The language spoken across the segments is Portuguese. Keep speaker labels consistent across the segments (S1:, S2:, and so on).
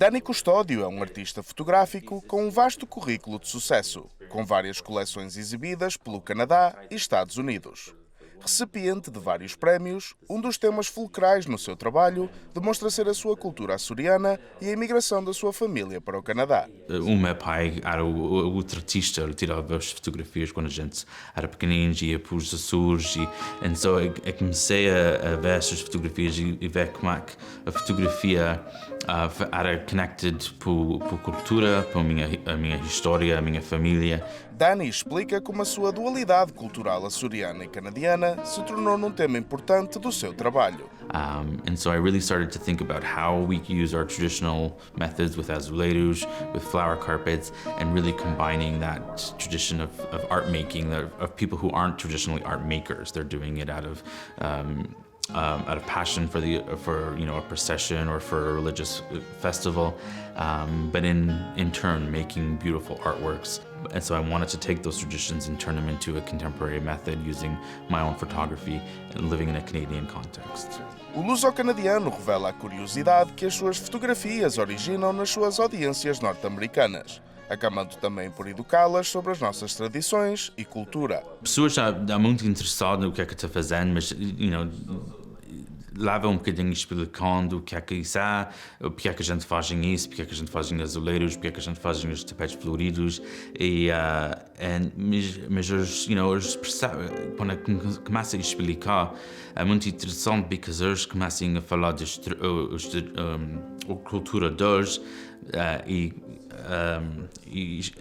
S1: Danny Custodio é um artista fotográfico com um vasto currículo de sucesso, com várias coleções exibidas pelo Canadá e Estados Unidos. Recipiente de vários prémios, um dos temas fulcrais no seu trabalho demonstra ser a sua cultura açoriana e a imigração da sua família para o Canadá.
S2: O meu pai era o outro artista, ele tirava as fotografias quando a gente era pequenino, ia para os Açores, e então eu comecei a ver essas fotografias e ver como é que a fotografia era connected por cultura, por a minha história, a minha família.
S1: Danny explica como a sua dualidade cultural açoriana e canadiana se tornou num tema importante do seu trabalho.
S2: And so I really started to think about how we use our traditional methods with azuleiros, with flower carpets, and really combining that tradition of art making, of people who aren't traditionally art makers. They're doing it out of passion for a procession or for a religious festival, but in turn making beautiful artworks. And so I wanted to take those traditions and turn them into a contemporary method using my own photography and living in a Canadian context.
S1: O luso-canadiano revela a curiosidade que as suas fotografias originam nas suas audiências norte-americanas, acabando também por educá-las sobre as nossas tradições e cultura.
S2: Pessoas já muito interessadas no que é que está fazendo, mas, leva bocadinho explicando o que é que isso é, porque é que a gente faz isso, porque é que a gente faz azuleiros, porque é que a gente faz os tapetes floridos, mas eles percebem, quando começam a explicar, é muito interessante, porque eles começam a falar da cultura deles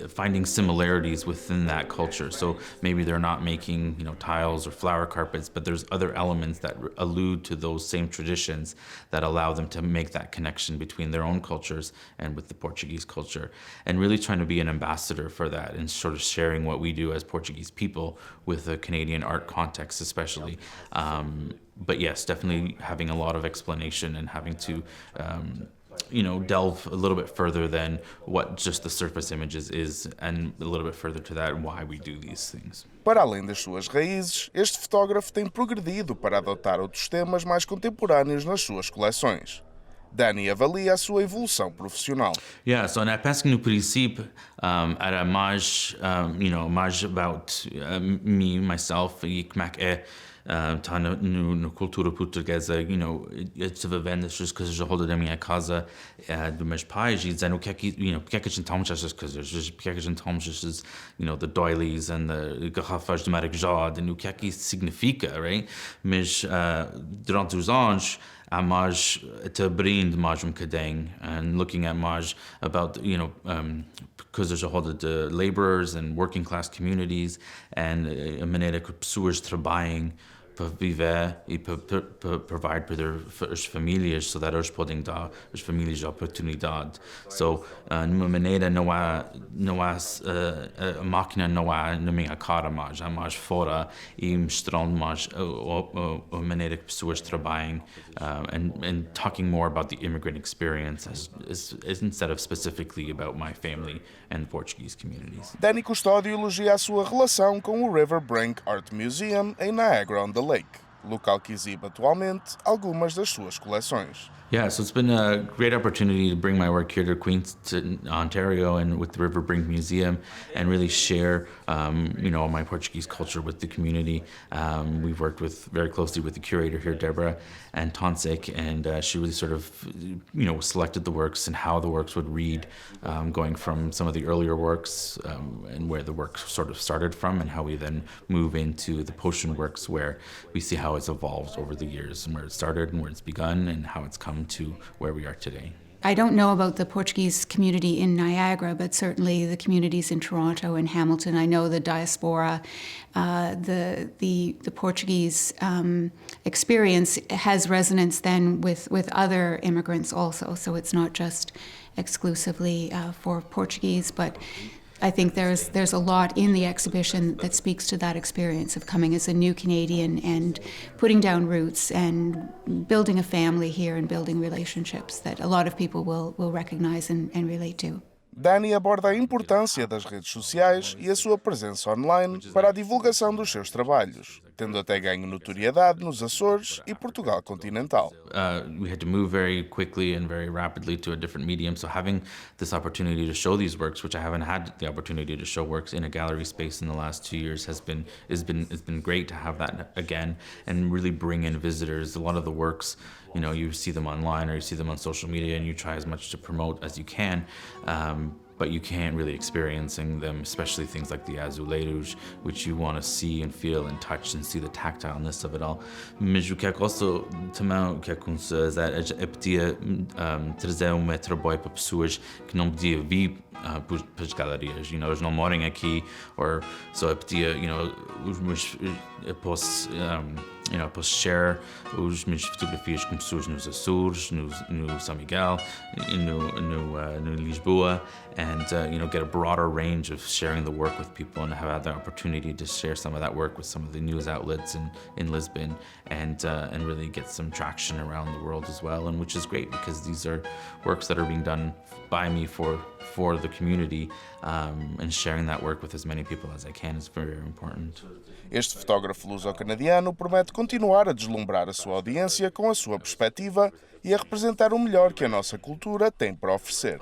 S2: finding similarities within that culture. So maybe they're not making, tiles or flower carpets, but there's other elements that allude to those same traditions that allow them to make that connection between their own cultures and with the Portuguese culture. And really trying to be an ambassador for that and sort of sharing what we do as Portuguese people with the Canadian art context especially. But yes, definitely having a lot of explanation and having to delve a little bit further than what just the surface images is, and a little bit further to that why we do these things.
S1: Para além das suas raízes, este fotógrafo tem progredido para adotar outros temas mais contemporâneos nas suas coleções. Danny avalia a sua evolução profissional.
S2: Yeah, so na penso que no princípio era mais, mais about me, myself, e como é que está na cultura portuguesa, eu estive vendo essas coisas ao redor da minha casa, dos meus pais, e dizendo porque é que a gente toma essas coisas, porque é que a gente toma esses, the doilies and the garrafas de maracujá, e o que é que isso significa, right? Mas durante os anos, há mais te abrindo mais bocadinho and looking at mais about coisas ao redor de laborers and working class communities and a maneira que pessoas trabalham para viver e para provide para as famílias, so that eles podem dar as famílias a oportunidade. So, numa maneira não há a máquina não há na minha cara mais, há mais fora e mostrando mais a maneira que pessoas trabalham and talking more about the immigrant experience as instead of specifically about my family and the Portuguese communities.
S1: Danny Custodio elogia a sua relação com o River Brink Art Museum em Niagara-on-the-Lake, local que exibe atualmente algumas das suas coleções.
S2: Yeah, so it's been a great opportunity to bring my work here to Queens, to Ontario, and with the River Brink Museum, and really share, my Portuguese culture with the community. We've worked very closely with the curator here, Deborah and Tonsik, and she really sort of, selected the works and how the works would read, going from some of the earlier works and where the work sort of started from, and how we then move into the potion works, where we see how it's evolved over the years and where it started and where it's begun and how it's come to where we are today.
S3: I don't know about the Portuguese community in Niagara, but certainly the communities in Toronto and Hamilton. I know the diaspora, the Portuguese experience has resonance then with other immigrants also. So it's not just exclusively for Portuguese, but I think there's a lot in the exhibition that speaks to that experience of coming as a new Canadian and putting down roots and building a family here and building relationships that a lot of people will recognize and relate to.
S1: Danny aborda a importância das redes sociais e a sua presença online para a divulgação dos seus trabalhos. tendo até ganho notoriedade nos Açores e Portugal continental.
S2: We had to move very quickly and very rapidly to a different medium, so having this opportunity to show these works, which I haven't had the opportunity to show works in a gallery space in the last 2 years, has been great to have that again and really bring in visitors. A lot of the works, you know, you see them online or you see them on social media and you try as much to promote as you can, but you can't really experiencing them, especially things like the azuleiros, which you want to see and feel and touch and see the tactileness of it all. Mas o que é que also também o que aconteceu é podia trazer trabalho para pessoas que não podiam vir para as galerias, you know, eles não moram aqui, or so podia, you know, eu posso share as minhas fotografias com pessoas nos Açores, no São Miguel, no Lisboa, and you know, get a broader range of sharing the work with people and have had the opportunity to share some of that work with some of the news outlets in Lisbon, and really get some traction around the world as well, and which is great because these are works that are being done by me for the community, and sharing that work with as many people as I can is very, very important.
S1: Este fotógrafo luso-canadiano promete continuar a deslumbrar a sua audiência com a sua perspectiva e a representar o melhor que a nossa cultura tem para oferecer.